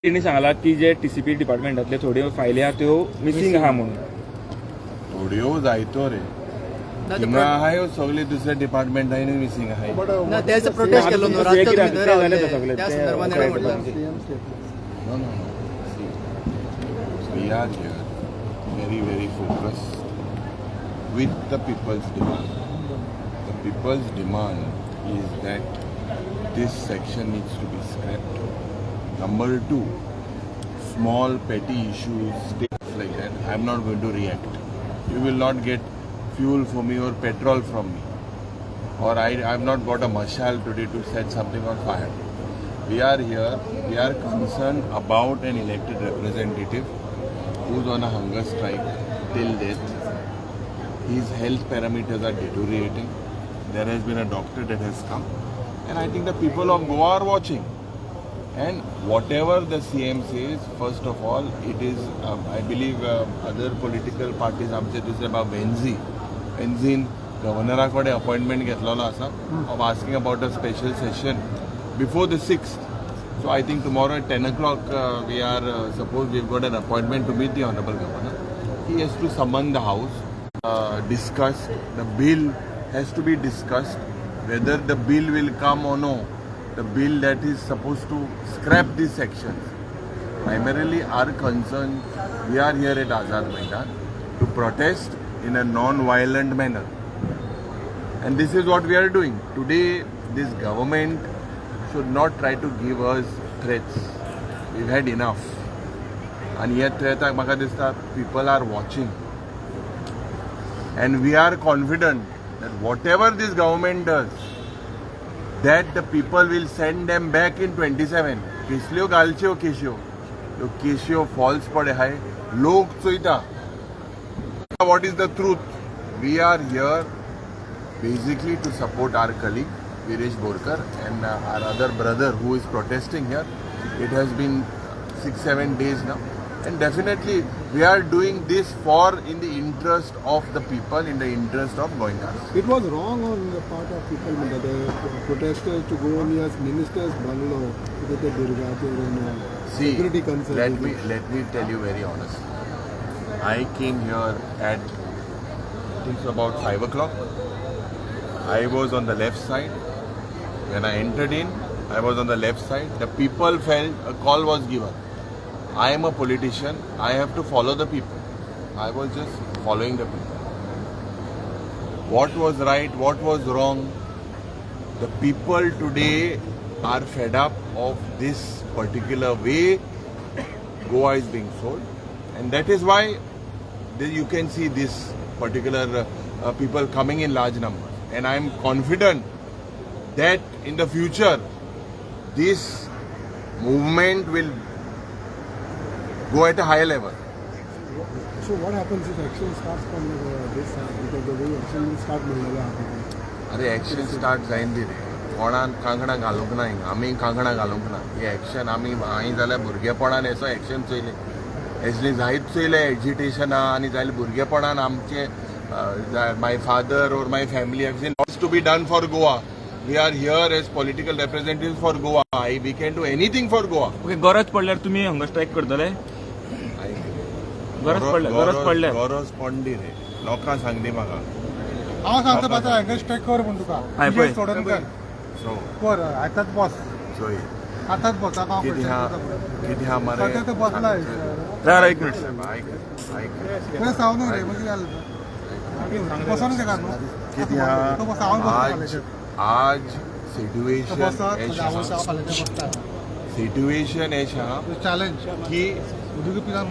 त्यांनी सांगला की जे टीसीपी डिपार्टमेंटातले थोड्यो फायली आहा त्यो मिसिंग आहा म्हणून. थोड्यो जायतो रे थिंगा आहा ह्यो सगळे दुसऱ्या डिपार्टमेंटांनी मिसिंग आहाय. ना त्याचं प्रोटेस्ट केलो न्हू रातचो तुम्ही थंय रावले त्या संदर्भात No, no, no. See, we are here very, very focused with the people's demand. The people's demand is that this section needs to be scrapped. Number two, small petty issues, things like that, I'm not going to react. You will not get fuel for me or petrol from me. Or I've not got a mashal today to set something on fire. We are here, we are concerned about an elected representative who's on a hunger strike till death. His health parameters are deteriorating. There has been a doctor that has come. And I think the people of Goa are watching. And whatever the CM says, first of all, it is, I believe, other political parties, आमचे दुसरे Benzin, गव्हर्नराकडे appointment घेतलेलो आसा of asking about a special session before the 6th. So I think tomorrow at 10 o'clock we are suppose we've got an appointment to meet the Honorable Governor. He has to summon the House, discuss. The bill has to be discussed. Whether the bill will come or no, the bill that is supposed to scrap these sections. Primarily our concern, we are here at Azad Maidan to protest in a non-violent manner. And this is what we are doing. Today, this government should not try to give us threats. We've had enough. And yet, people are watching. And we are confident that whatever this government does, that the people will send them back in 27. Kisliyo galchiyo kishiyo. तो cashew false पड़े है लोग चोईता. What is the truth? We are here basically to support our colleague Viresh Borkar and our other brother who is protesting here. It has been 6-7 days now, and definitely we are doing this for in the interest of the people, in the interest of Goenka. It was wrong on the part of people, the protesters to go near minister's bungalow with the Durga. See, security concerns. let me tell you very honestly. I came here at I think about 5 o'clock. I was on the left side. When I entered in, I was on the left side. The people felt a call was given. I am a politician. I have to follow the people. I was just following the people. What was right, what was wrong? The people today are fed up of this particular way Goa is being sold. And that is why you can see this particular people coming in large numbers. And I am confident that in the future, this movement will go at a higher level. So what happens if action starts from this side? Because the way action will start अरे action start जायन दी रे कोणान कांकणा घालूंक ना आमी कांकणा घालूंक ना ही action आमी हांवें जाल्यार भुरगेपणान हेचो एक्शन चोयले एसली जायत चोयले एजिटेशना आनी जाल्यार भुरगेपणान आमचे माय फादर और my family have seen lots to be done for Goa. We are here as political representative for Goa. We can do anything for Goa. Okay, गरज पडल्यार तुम्ही हंगर स्ट्राईक करतले? गरज पडली रे लोकांक सांगली म्हाका. हांव सांगता आतां हँगर स्ट्रायक कर म्हण तुका सोडून कर कर आतांच बस चोय आतांच बस कितें हा मरे तो बसला एक मिनिट खंय सावनू रे म्हणजे घाल बसून घे न्हू कितें हा तो बस हांव आज सिट्युएशन ऐसा चॅलेंज की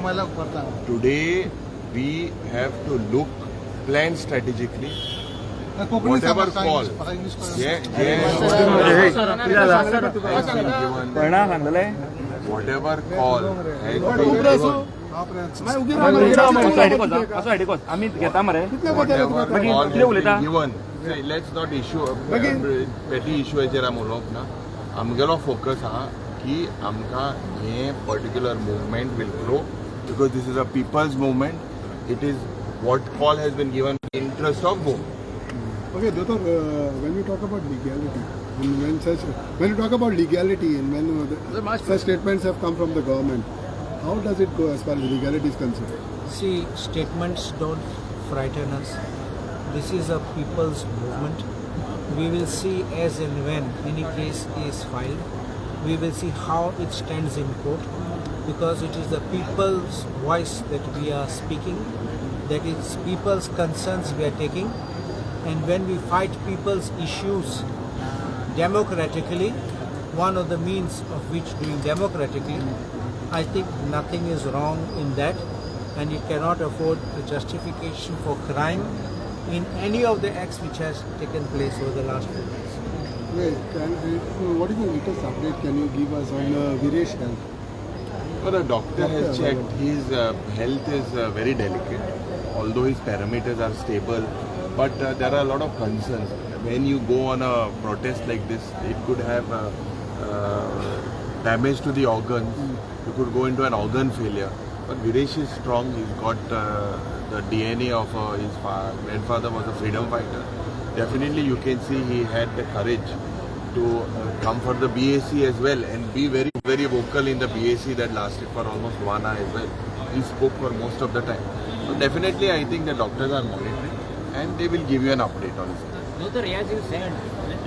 मला करता today we have to look plan strategically whatever call whatever call आम्ही घेता मरे given. Let's not issue petty issue हेचेर आमी उलोवप ना. आमगेलो फोकस आहा की आमकां हे particular movement will grow because this is a people's movement. It is what call has been given in the interest of both. Okay, Dr. When you talk about legality, When you talk about legality and when such statements have come from the government, how does it go as far as legality is concerned? See, statements don't frighten us. This is a people's movement. We will see as and when any case is filed. We will see how it stands in court, because it is the people's voice that we are speaking, that is people's concerns we are taking. And when we fight people's issues democratically, one of the means of which doing democratically, I think nothing is wrong in that, and you cannot afford a justification for crime in any of the acts which has taken place over the last 2 years. Wait, what is the latest update can you give us on Viresh health? Well, the doctor has checked. His health is very delicate, although his parameters are stable. But there are a lot of concerns. When you go on a protest like this, it could have damage to the organs. You could go into an organ failure. But Viresh is strong. He's got the DNA of his grandfather was a freedom fighter. Definitely, you can see he had the courage to come for the BAC as well and be very, very vocal in the BAC that lasted for almost 1 hour as well. He spoke for most of the time. So definitely, I think the doctors are monitoring and they will give you an update on it. Dr. as you said,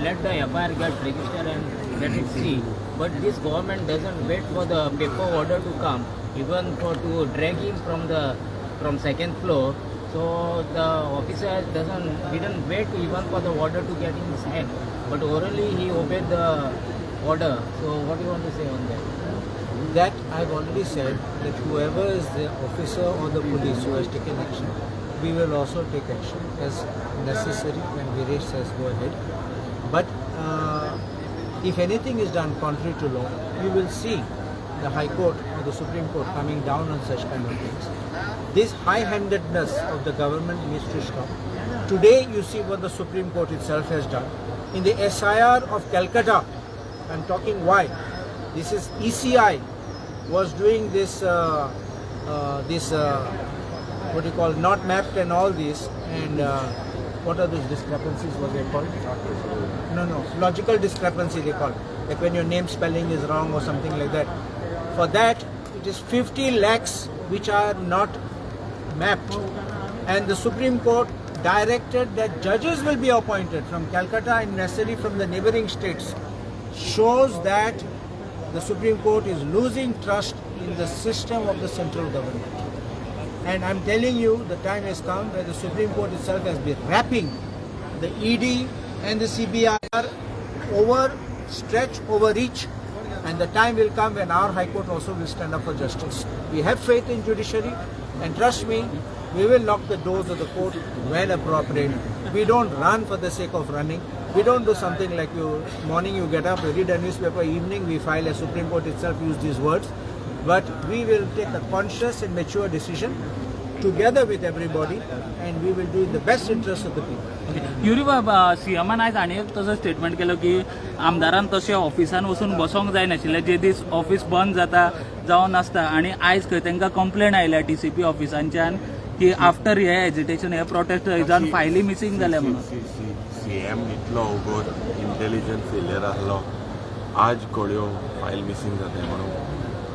let the FIR get registered and let it see. But this government doesn't wait for the paper order to come, even to drag him from second floor. So the officer didn't wait even for the order to get in his hand. But orally he obeyed the order. So what do you want to say on that? That I've already said, that whoever is the officer or the police who has taken action, we will also take action as necessary when Viresh says go ahead. But if anything is done contrary to law, we will see the High Court or the Supreme Court coming down on such kind of things. This high-handedness of the government needs to stop. Today you see what the Supreme Court itself has done. In the SIR of Calcutta, I'm talking why. This is ECI was doing this, what do you call, not mapped and all this, and what are those discrepancies, what they called? No, logical discrepancy they call. Like when your name spelling is wrong or something like that. For that, it is 50 lakhs which are not mapped. And the Supreme Court directed that judges will be appointed from Calcutta and necessarily from the neighboring states. Shows that the Supreme Court is losing trust in the system of the central government. And I'm telling you, the time has come where the Supreme Court itself has been wrapping the ED and the CBI overreach, and the time will come when our High Court also will stand up for justice. We have faith in judiciary, and trust me, we will lock the doors of the court when appropriate. We don't run for the sake of running. We don't do something like morning you get up, you read a newspaper, evening we file, a Supreme Court itself use these words. But we will take a conscious and mature decision together with everybody, and we will do in the best interest of the people. युरी सीएमान आज आनी एक तसो statement केलो की आमदारान तशें ऑफिसान वचून बसोंक जाय नाशिल्लें, जे दीस ऑफिस बंद जाता जावन आसता, आनी आयज खंय तांकां कंप्लेन आयल्या TCP ऑफिसांच्यान की आफ्टर हे एजिटेशन हे प्रोटेस्ट जावन फायली मिसींग जाल्या म्हणून. CM इतलो उगोर इंटेलिजन्स फेलियर आहलो, आज कळ्यो फायल मिसींग जाता म्हणून.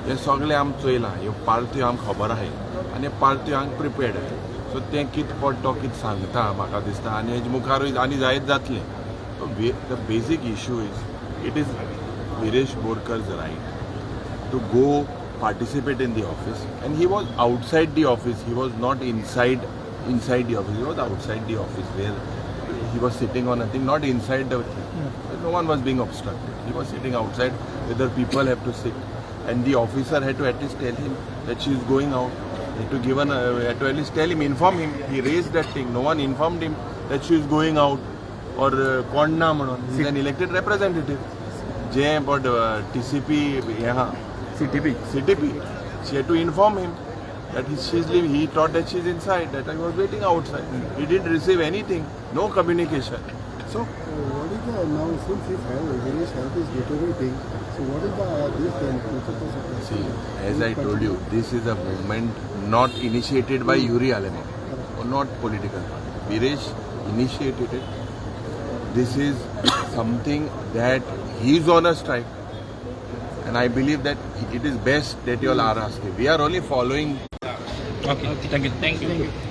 हे सगळे आम चोयलां, ह्यो पार्ट्यो आमकां खबर आहाय आनी पार्ट्यो हांगा प्रिपेर्ड आहाय. सो तें कितें पडटो कितें सांगता म्हाका दिसता, आनी हेजे मुखारूय आनी जायत जातलें. द बेसीक issue it is Viresh Borkar's right to go participate in the office, and he was outside the office. He was not inside the office. He was outside the office where he was sitting on a thing, not inside the thing. No one was being obstructed. He was sitting outside where the people have to sit, and the officer had to at least tell him that she is going out. Had to at least tell him, inform him. He raised that thing. No one informed him that she is going out or Kondna Manon. He is an elected representative. But TCP, CTP. She had to inform him that she's leaving. He thought that she's inside, that I was waiting outside. He didn't receive anything, no communication. So, what is the, now since Viresh health is deteriorating, so what is this then? See, as I told you, this is a movement not initiated by Yuri Alemov, or not political party. Viresh initiated it. this is something that he's on a strike. And I believe that it is best that you all are asking. We are only following. Okay, thank you. Thank you.